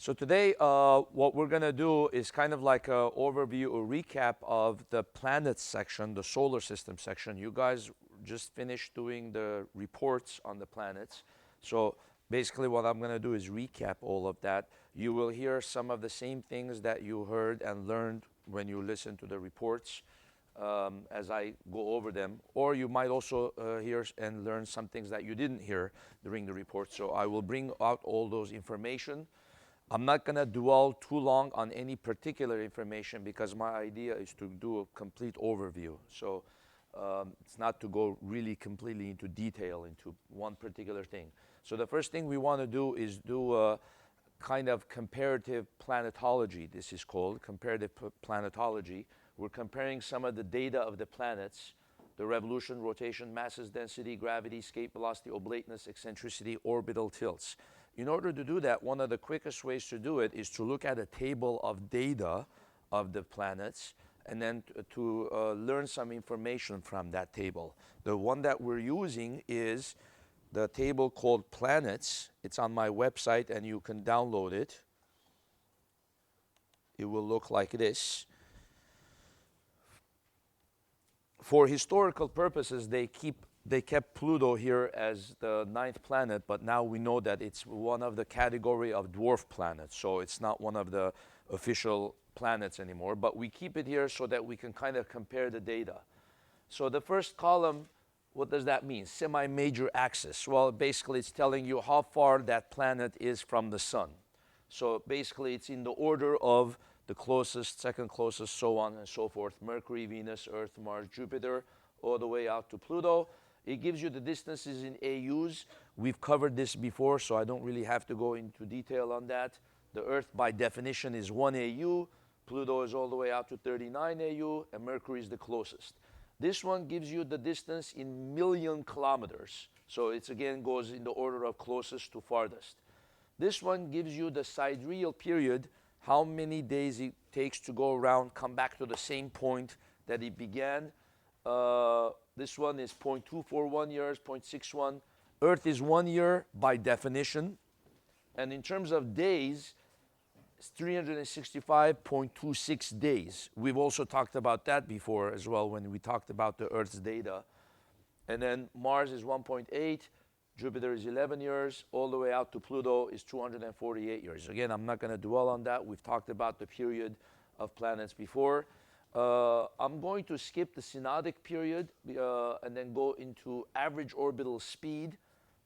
So today, what we're going to do is kind of like an overview or recap of the planets section, the solar system section. You guys just finished doing the reports on the planets. So basically what I'm going to do is recap all of that. You will hear some of the same things that you heard and learned when you listened to the reports as I go over them. Or you might also hear and learn some things that you didn't hear during the report. So I will bring out all those information. I'm not going to dwell too long on any particular information because my idea is to do a complete overview. So it's not to go really completely into detail into one particular thing. So the first thing we want to do is do a kind of comparative planetology. This is called comparative planetology. We're comparing some of the data of the planets, the revolution, rotation, masses, density, gravity, escape velocity, oblateness, eccentricity, orbital tilts. In order to do that, one of the quickest ways to do it is to look at a table of data of the planets and then to learn some information from that table. The one that we're using is the table called Planets. It's on my website and you can download it. It will look like this. For historical purposes, they kept Pluto here as the 9th planet, but now we know that it's one of the category of dwarf planets, so it's not one of the official planets anymore, but we keep it here so that we can kind of compare the data. So the first column, what does that mean? Semi-major axis. Well, basically it's telling you how far that planet is from the sun. So basically it's in the order of the closest, second closest, so on and so forth. Mercury, Venus, Earth, Mars, Jupiter, all the way out to Pluto. It gives you the distances in AUs. We've covered this before, so I don't really have to go into detail on that. The Earth, by definition, is 1 AU. Pluto is all the way out to 39 AU, and Mercury is the closest. This one gives you the distance in million kilometers. So it again goes in the order of closest to farthest. This one gives you the sidereal period, how many days it takes to go around, come back to the same point that it began. This one is 0.241 years, 0.61. Earth is 1 year by definition. And in terms of days, it's 365.26 days. We've also talked about that before as well when we talked about the Earth's data. And then Mars is 1.8, Jupiter is 11 years, all the way out to Pluto is 248 years. Again, I'm not going to dwell on that. We've talked about the period of planets before. I'm going to skip the synodic period and then go into average orbital speed.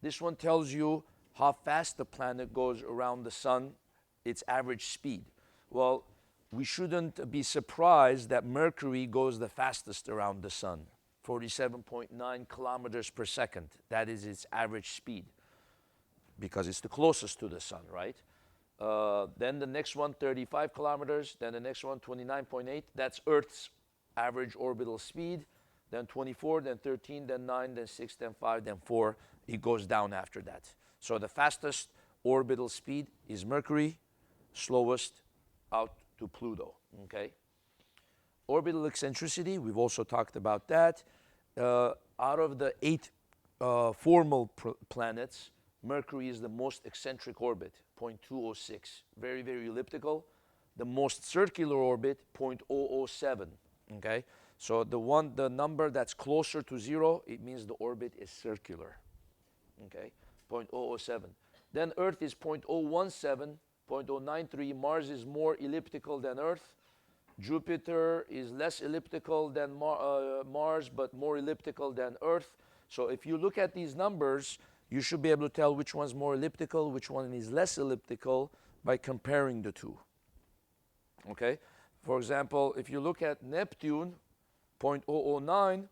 This one tells you how fast the planet goes around the sun, its average speed. Well, we shouldn't be surprised that Mercury goes the fastest around the sun, 47.9 kilometers per second. That is its average speed because it's the closest to the sun, right? Then the next one, 35 kilometers. Then the next one, 29.8. That's Earth's average orbital speed. Then 24, then 13, then 9, then 6, then 5, then 4. It goes down after that. So the fastest orbital speed is Mercury, slowest out to Pluto, okay? Orbital eccentricity, we've also talked about that. Out of the 8 formal planets, Mercury is the most eccentric orbit, 0.206. Very, very elliptical. The most circular orbit, 0.007. Okay? So the number that's closer to 0, it means the orbit is circular. Okay? 0.007. Then Earth is 0.017, 0.093. Mars is more elliptical than Earth. Jupiter is less elliptical than Mars, but more elliptical than Earth. So if you look at these numbers, you should be able to tell which one's more elliptical, which one is less elliptical by comparing the two. Okay? For example, if you look at Neptune, 0.009,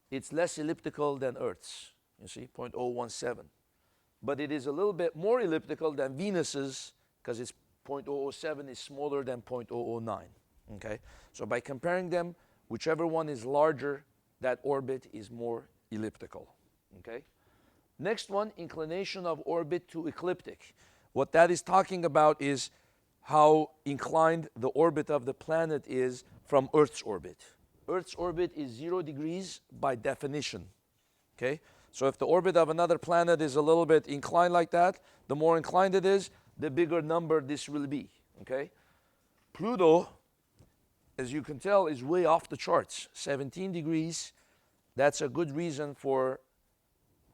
it's less elliptical than Earth's. You see, 0.017. But it is a little bit more elliptical than Venus's because it's 0.007 is smaller than 0.009. Okay? So by comparing them, whichever one is larger, that orbit is more elliptical. Okay? Next one, inclination of orbit to ecliptic. What that is talking about is how inclined the orbit of the planet is from Earth's orbit. Earth's orbit is 0 degrees by definition. Okay? So if the orbit of another planet is a little bit inclined like that, the more inclined it is, the bigger number this will be, okay? Pluto, as you can tell, is way off the charts, 17 degrees. That's a good reason for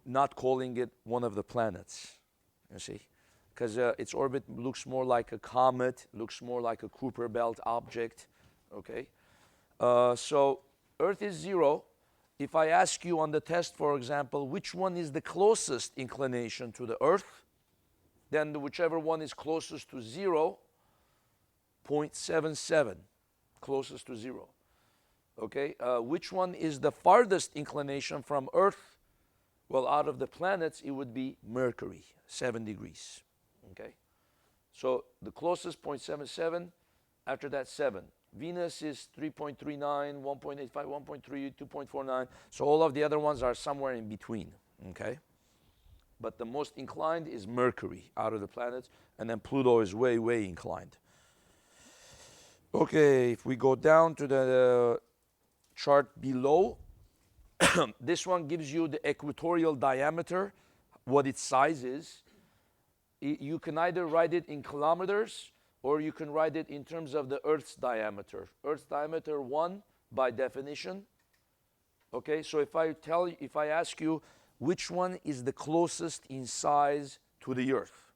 not calling it one of the planets, you see? Because its orbit looks more like a comet, looks more like a Kuiper belt object, okay? So Earth is 0. If I ask you on the test, for example, which one is the closest inclination to the Earth, then whichever one is closest to 0, 0.77, closest to 0. Okay, which one is the farthest inclination from Earth? Well, out of the planets, it would be Mercury, 7 degrees. Okay, so the closest 0.77, after that 7. Venus is 3.39, 1.85, 1.3, 2.49. So all of the other ones are somewhere in between. Okay, but the most inclined is Mercury out of the planets, and then Pluto is way, way inclined. Okay, if we go down to the chart below, this one gives you the equatorial diameter, what its size is. You can either write it in kilometers or you can write it in terms of the Earth's diameter. Earth's diameter 1 by definition. Okay, so if I ask you which one is the closest in size to the Earth.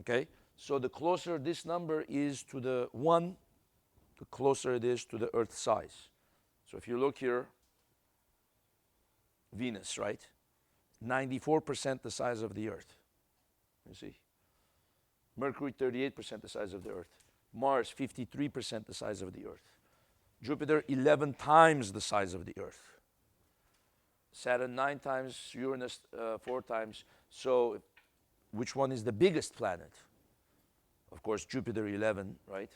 Okay, so the closer this number is to the 1, the closer it is to the Earth size. So if you look here, Venus, right? 94% the size of the Earth. You see? Mercury, 38% the size of the Earth. Mars, 53% the size of the Earth. Jupiter, 11 times the size of the Earth. Saturn, 9 times. Uranus, 4 times. So which one is the biggest planet? Of course, Jupiter, 11, right?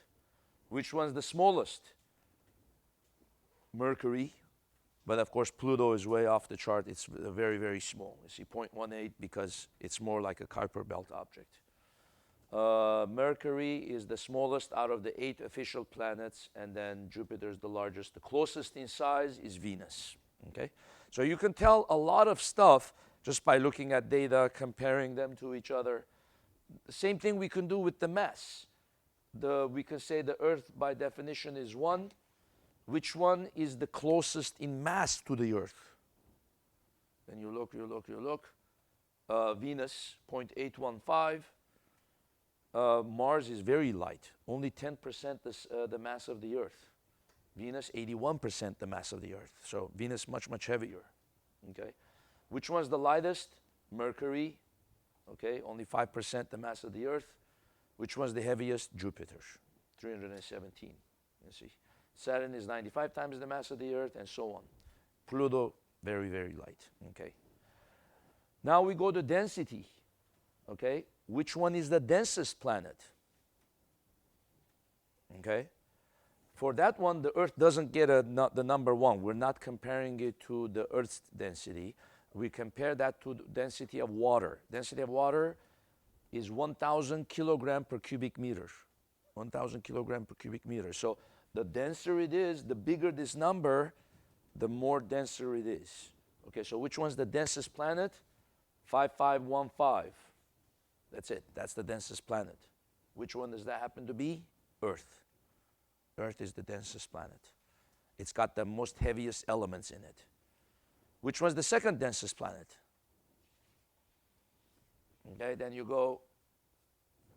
Which one's the smallest? Mercury. But of course, Pluto is way off the chart. It's very, very small. You see 0.18 because it's more like a Kuiper belt object. Mercury is the smallest out of the 8 official planets, and then Jupiter is the largest. The closest in size is Venus. Okay, so you can tell a lot of stuff just by looking at data, comparing them to each other. The same thing we can do with the mass. We can say the Earth by definition is 1. Which one is the closest in mass to the Earth? Then you look. Venus, 0.815. Mars is very light, only 10% the mass of the Earth. Venus, 81% the mass of the Earth. So Venus much, much heavier. Okay, which one's the lightest? Mercury. Okay, only 5% the mass of the Earth. Which one's the heaviest? Jupiter, 317. You see, Saturn is 95 times the mass of the Earth, and so on. Pluto, very, very light. Okay. Now we go to density. Okay, which one is the densest planet? Okay, for that one, the Earth doesn't get the number 1. We're not comparing it to the Earth's density. We compare that to the density of water. Density of water is 1,000 kilogram per cubic meter. 1,000 kilogram per cubic meter. So the denser it is, the bigger this number, the more denser it is. Okay, so which one's the densest planet? 5515. That's it. That's the densest planet. Which one does that happen to be? Earth. Earth is the densest planet. It's got the most heaviest elements in it. Which one's the second densest planet? Okay, then you go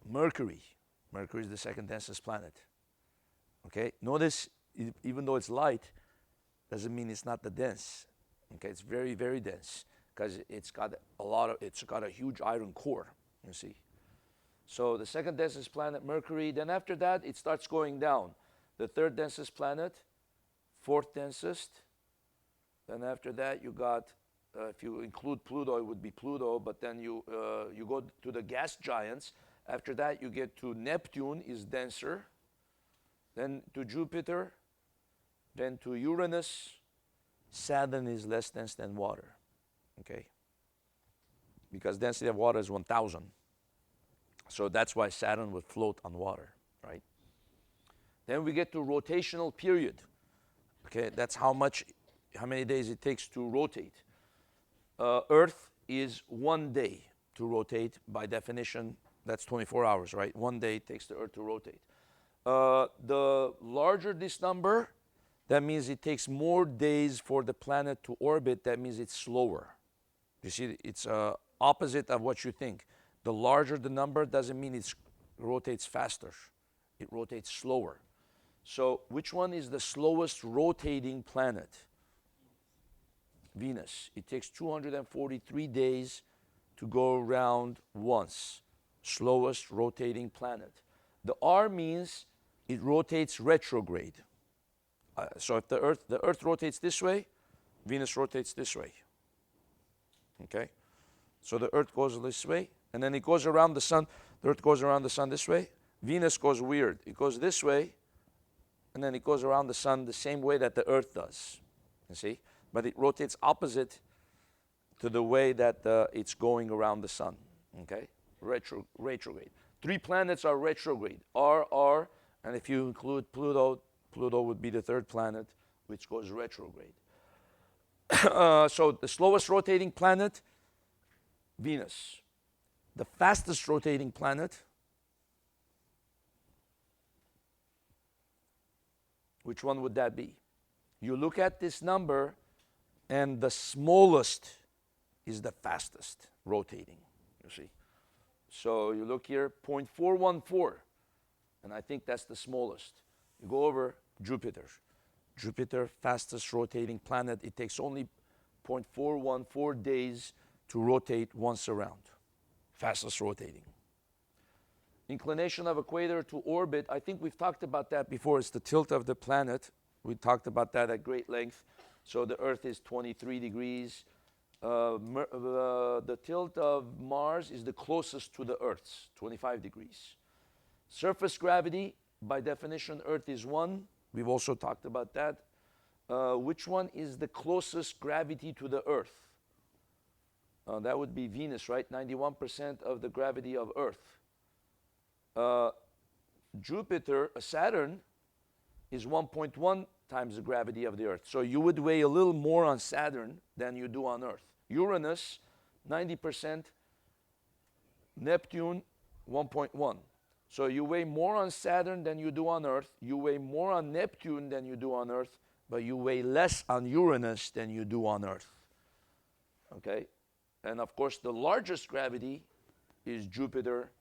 Mercury. Mercury is the second densest planet. Okay, notice even though it's light, doesn't mean it's not the dense. Okay, it's very, very dense because it's got a huge iron core. You see, so the second densest planet, Mercury. Then after that, it starts going down. The third densest planet, fourth densest. Then after that, you got, if you include Pluto, it would be Pluto. But then you go to the gas giants. After that, you get to Neptune, is denser. Then to Jupiter. Then to Uranus. Saturn is less dense than water. Okay. Because density of water is 1,000. So that's why Saturn would float on water, right? Then we get to rotational period. Okay, that's how many days it takes to rotate. Earth is 1 day to rotate by definition. That's 24 hours, right? 1 day it takes the Earth to rotate. The larger this number, that means it takes more days for the planet to orbit. That means it's slower. You see, it's opposite of what you think. The larger the number doesn't mean it rotates faster. It rotates slower. So which one is the slowest rotating planet? Venus. It takes 243 days to go around once. Slowest rotating planet. The R means it rotates retrograde. So if the Earth rotates this way, Venus rotates this way. Okay? So the Earth goes this way, and then it goes around the sun. The Earth goes around the sun this way. Venus goes weird. It goes this way, and then it goes around the sun the same way that the Earth does. You see? But it rotates opposite to the way that it's going around the sun. Okay? Retrograde. 3 planets are retrograde. R, and if you include Pluto, Pluto would be the 3rd planet, which goes retrograde. So the slowest rotating planet, Venus. The fastest rotating planet, which one would that be? You look at this number, and the smallest is the fastest rotating, you see. So you look here, 0.414, and I think that's the smallest. You go over Jupiter. Jupiter, fastest rotating planet. It takes only 0.414 days to rotate once around. Fastest rotating. Inclination of equator to orbit, I think we've talked about that before. It's the tilt of the planet. We talked about that at great length. So the Earth is 23 degrees. The tilt of Mars is the closest to the Earth's, 25 degrees. Surface gravity, by definition, Earth is 1. We've also talked about that. Which one is the closest gravity to the Earth? That would be Venus, right? 91% of the gravity of Earth. Jupiter, Saturn, is 1.1 times the gravity of the Earth. So you would weigh a little more on Saturn than you do on Earth. Uranus, 90%. Neptune, 1.1. So you weigh more on Saturn than you do on Earth. You weigh more on Neptune than you do on Earth. But you weigh less on Uranus than you do on Earth. Okay? And of course, the largest gravity is Jupiter.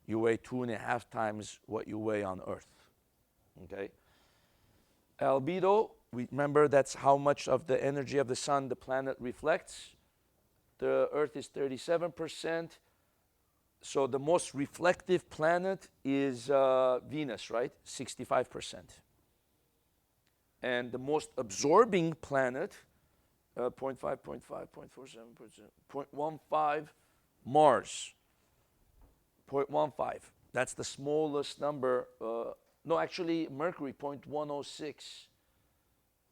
You weigh 2.5 times what you weigh on Earth. Okay? Albedo, remember that's how much of the energy of the sun the planet reflects. The Earth is 37%. So the most reflective planet is Venus, right? 65%. And the most absorbing planet, 0.5, 0.5, 0.47%, 0.15, Mars. 0.15. That's the smallest number. No, actually, Mercury, 0.106.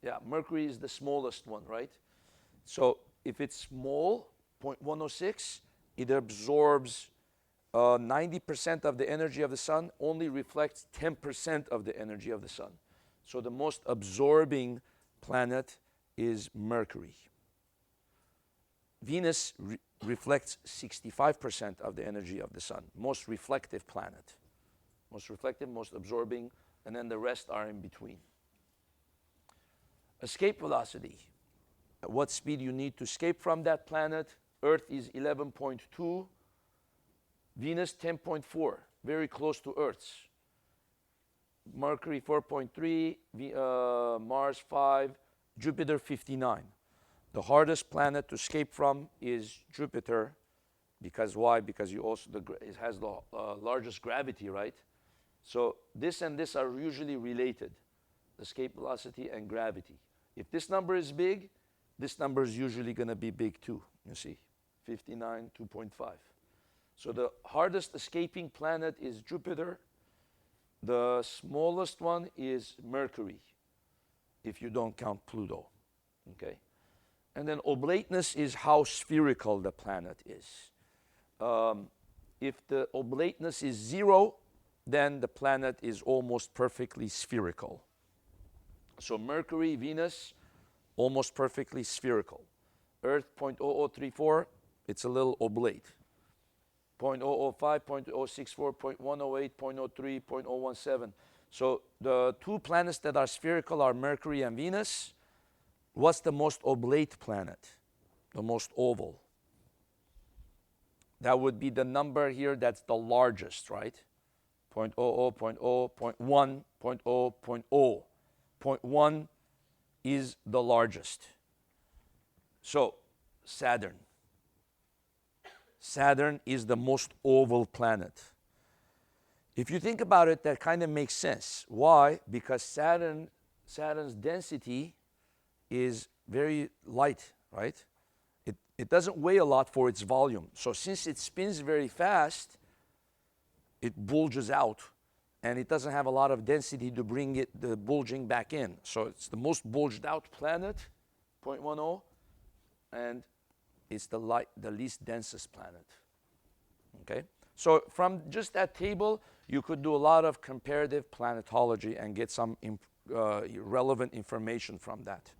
Yeah, Mercury is the smallest one, right? So if it's small, 0.106, it absorbs 90% of the energy of the sun, only reflects 10% of the energy of the sun. So the most absorbing planet is Mercury. Venus reflects 65% of the energy of the sun. Most reflective planet. Most reflective, most absorbing, and then the rest are in between. Escape velocity. At what speed you need to escape from that planet? Earth is 11.2. Venus 10.4, very close to Earth's. Mercury 4.3, Mars 5, Jupiter 59. The hardest planet to escape from is Jupiter. Because why? Because it has the largest gravity, right? So this and this are usually related, escape velocity and gravity. If this number is big, this number is usually going to be big too, you see, 59, 2.5. So the hardest escaping planet is Jupiter. The smallest one is Mercury, if you don't count Pluto, okay? And then oblateness is how spherical the planet is. If the oblateness is 0, then the planet is almost perfectly spherical. So Mercury, Venus, almost perfectly spherical. Earth, 0.0034, it's a little oblate. 0.005, 0.064, 0.108, 0.03, 0.017. So the two planets that are spherical are Mercury and Venus. What's the most oblate planet? The most oval. That would be the number here that's the largest, right? 0.00, 0.0, 0.1, 0.0, 0.0. 0.1 is the largest. So Saturn. Saturn is the most oval planet. If you think about it, that kind of makes sense. Why? Because Saturn's density is very light, right? It doesn't weigh a lot for its volume. So since it spins very fast, it bulges out, and it doesn't have a lot of density to bring the bulging back in. So it's the most bulged out planet, 0.10, and it's the least densest planet. Okay? So from just that table, you could do a lot of comparative planetology and get some relevant information from that.